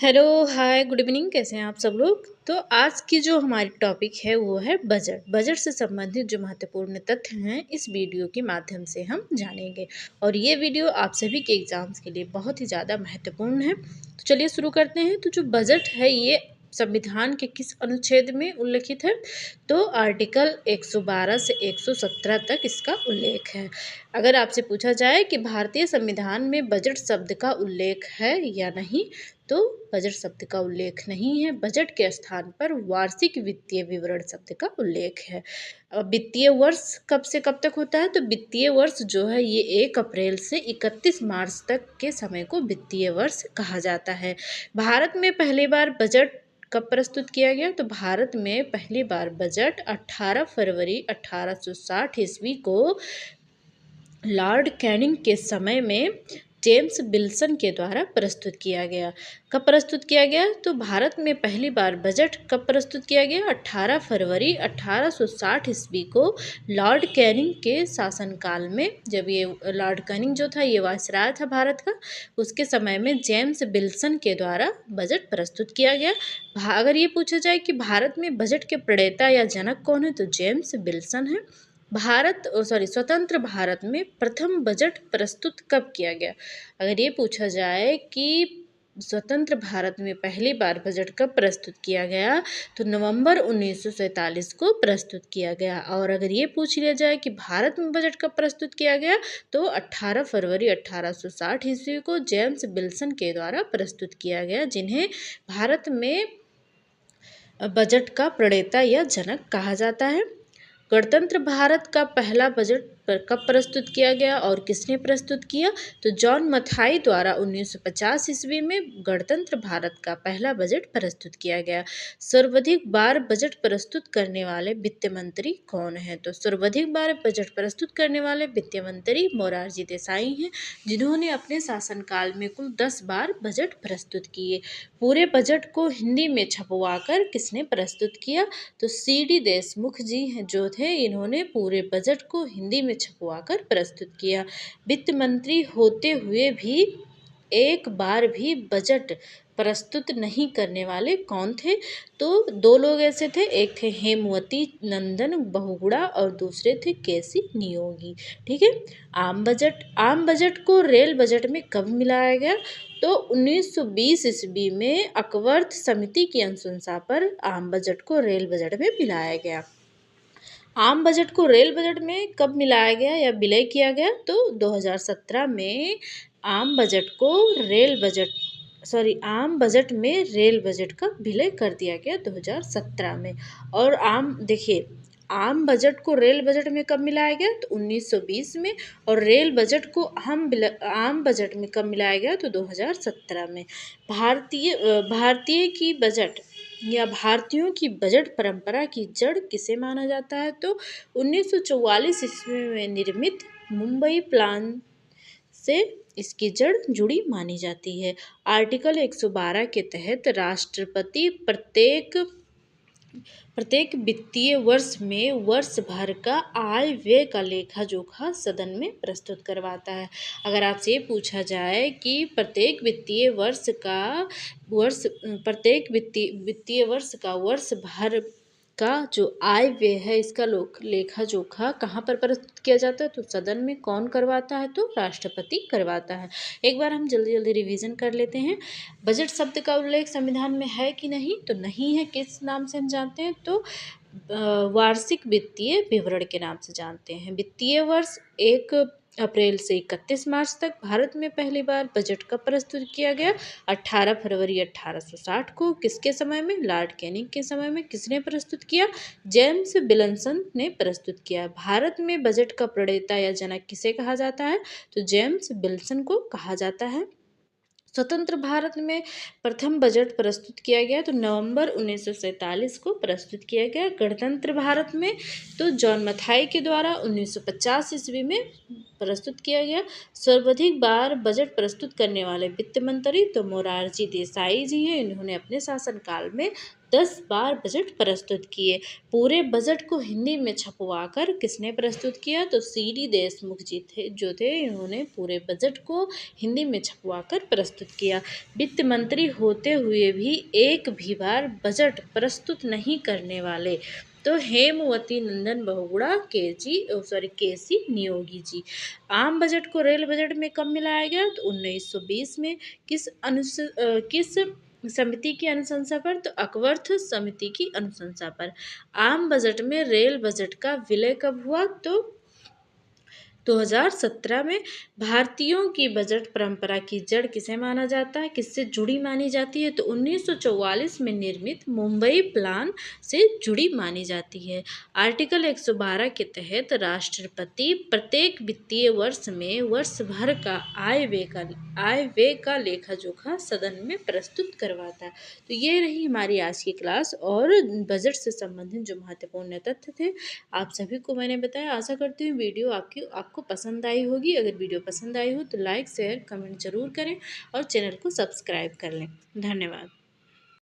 Hello, हाय, good evening. कैसे हैं आप सब लोग? तो आज की जो हमारी टॉपिक है वो है बजट। बजट से संबंधित जो महत्वपूर्ण तथ्य हैं इस वीडियो के माध्यम से हम जानेंगे और ये वीडियो आप सभी के एग्जाम्स के लिए बहुत ही ज़्यादा महत्वपूर्ण है। तो चलिए शुरू करते हैं। तो जो बजट है ये संविधान के किस अनुच्छेद में उल्लिखित है? तो आर्टिकल 112 से 117 तक इसका उल्लेख है। अगर आपसे पूछा जाए कि भारतीय संविधान में बजट शब्द का उल्लेख है या नहीं, तो बजट शब्द का उल्लेख नहीं है। बजट के स्थान पर वार्षिक वित्तीय विवरण शब्द का उल्लेख है। वित्तीय वर्ष कब से कब तक होता है? तो वित्तीय वर्ष जो है ये 1 अप्रैल से 31 मार्च तक के समय को वित्तीय वर्ष कहा जाता है। भारत में पहली बार बजट कब प्रस्तुत किया गया? तो भारत में पहली बार बजट 18 फरवरी 1860 ईस्वी को लॉर्ड कैनिंग के समय में जेम्स विल्सन के द्वारा प्रस्तुत किया गया। कब प्रस्तुत किया गया? तो भारत में पहली बार बजट कब प्रस्तुत किया गया? 18 फरवरी 1860 ईस्वी को लॉर्ड कैनिंग के शासनकाल में, जब ये लॉर्ड कैनिंग जो था ये वायसराय था भारत का, उसके समय में जेम्स विल्सन के द्वारा बजट प्रस्तुत किया गया। अगर ये पूछा जाए कि भारत में बजट के प्रणेता या जनक कौन है, तो जेम्स विल्सन है। स्वतंत्र भारत में प्रथम बजट प्रस्तुत कब किया गया? अगर ये पूछा जाए कि स्वतंत्र भारत में पहली बार बजट कब प्रस्तुत किया गया, तो नवंबर 1947 को प्रस्तुत किया गया। और अगर ये पूछ लिया जाए कि भारत में बजट कब प्रस्तुत किया गया, तो 18 फरवरी 1860 ईस्वी को जेम्स विल्सन के द्वारा प्रस्तुत किया गया, जिन्हें भारत में बजट का प्रणेता या जनक कहा जाता है। गणतंत्र भारत का पहला बजट कब प्रस्तुत किया गया और किसने प्रस्तुत किया? तो जॉन मथाई द्वारा 1950 ईस्वी में गणतंत्र भारत का पहला बजट प्रस्तुत किया गया। सर्वाधिक बार बजट प्रस्तुत करने वाले वित्त मंत्री कौन है? तो सर्वाधिक बार बजट प्रस्तुत करने वाले वित्त मंत्री मोरारजी देसाई हैं, जिन्होंने अपने शासनकाल में कुल 10 बार बजट प्रस्तुत किए। पूरे बजट को हिंदी में छपवाकर किसने प्रस्तुत किया? तो CD देशमुख जी हैं जो थे, इन्होंने पूरे बजट को हिंदी में छपवाकर प्रस्तुत किया। वित्त मंत्री होते हुए भी एक बार भी बजट प्रस्तुत नहीं करने वाले कौन थे? तो 2 लोग ऐसे थे, एक थे हेमवती नंदन बहुगुणा और दूसरे थे केसी नियोगी। ठीक है। आम बजट को रेल बजट में कब मिलाया गया? तो 1920 ईस्वी में अकवर्थ समिति की अनुशंसा पर आम बजट को रेल बजट में मिलाया गया। आम बजट को रेल बजट में कब मिलाया गया या विलय किया गया? तो 2017 में आम बजट को आम बजट में रेल बजट का विलय कर दिया गया 2017 में। और आम बजट को रेल बजट में कब मिलाया गया? तो 1920 में। और रेल बजट को आम बजट में कब मिलाया गया? तो 2017 में। भारतीयों की बजट परंपरा की जड़ किसे माना जाता है? तो 1944 ईस्वी में निर्मित मुंबई प्लान से इसकी जड़ जुड़ी मानी जाती है। आर्टिकल 112 के तहत राष्ट्रपति प्रत्येक वित्तीय वर्ष में वर्ष भर का आय व्यय का लेखा जोखा सदन में प्रस्तुत करवाता है। अगर आपसे पूछा जाए कि प्रत्येक वित्तीय वर्ष का वर्ष भर का जो आय व्यय है इसका लेखा जोखा कहाँ पर प्रस्तुत किया जाता है? तो सदन में कौन करवाता है? तो राष्ट्रपति करवाता है। एक बार हम जल्दी जल्दी रिवीजन कर लेते हैं। बजट शब्द का उल्लेख संविधान में है कि नहीं? तो नहीं है। किस नाम से हम जानते हैं? तो वार्षिक वित्तीय विवरण के नाम से जानते हैं। वित्तीय वर्ष 1 अप्रैल से 31 मार्च तक भारत में पहली बार बजट का प्रस्तुत किया गया 18 फरवरी 1860 को। किसके समय में? लॉर्ड कैनिंग के समय में। किसने प्रस्तुत किया? जेम्स विल्सन ने प्रस्तुत किया। भारत में बजट का प्रणेता या जनक किसे कहा जाता है? तो जेम्स विल्सन को कहा जाता है। स्वतंत्र भारत में प्रथम बजट प्रस्तुत किया गया तो नवंबर 1947 को प्रस्तुत किया गया। गणतंत्र भारत में तो जॉन मथाई के द्वारा 1950 ईस्वी में प्रस्तुत किया गया। सर्वाधिक बार बजट प्रस्तुत करने वाले वित्त मंत्री तो मोरारजी देसाई जी हैं। इन्होंने अपने शासनकाल में 10 बार बजट प्रस्तुत किए। पूरे बजट को हिंदी में छपवाकर किसने प्रस्तुत किया? तो सी.डी. देशमुख जी थे जो थे। इन्होंने पूरे बजट को हिंदी में छपवाकर प्रस्तुत किया। वित्त मंत्री होते हुए भी एक भी बार बजट प्रस्तुत नहीं करने वाले तो हेमवती नंदन बहुगुणा के.सी. नियोगी जी। आम बजट को रेल बजट में कब मिलाया गया? तो 1920 में। किस समिति की अनुशंसा पर? तो अकवर्थ समिति की अनुशंसा पर। आम बजट में रेल बजट का विलय कब हुआ? तो 2017 में। भारतीयों की बजट परंपरा की जड़ किसे माना जाता है, किससे जुड़ी मानी जाती है? तो 1944 में निर्मित मुंबई प्लान से जुड़ी मानी जाती है। आर्टिकल 112 के तहत राष्ट्रपति प्रत्येक वित्तीय वर्ष में वर्ष भर का आय व्यय का लेखा जोखा सदन में प्रस्तुत करवाता है। तो ये रही हमारी आज की क्लास और बजट से संबंधित जो महत्वपूर्ण तथ्य थे आप सभी को मैंने बताया। आशा करती हूँ वीडियो आपको पसंद आई होगी। अगर वीडियो पसंद आई हो तो लाइक शेयर कमेंट जरूर करें और चैनल को सब्सक्राइब कर लें। धन्यवाद।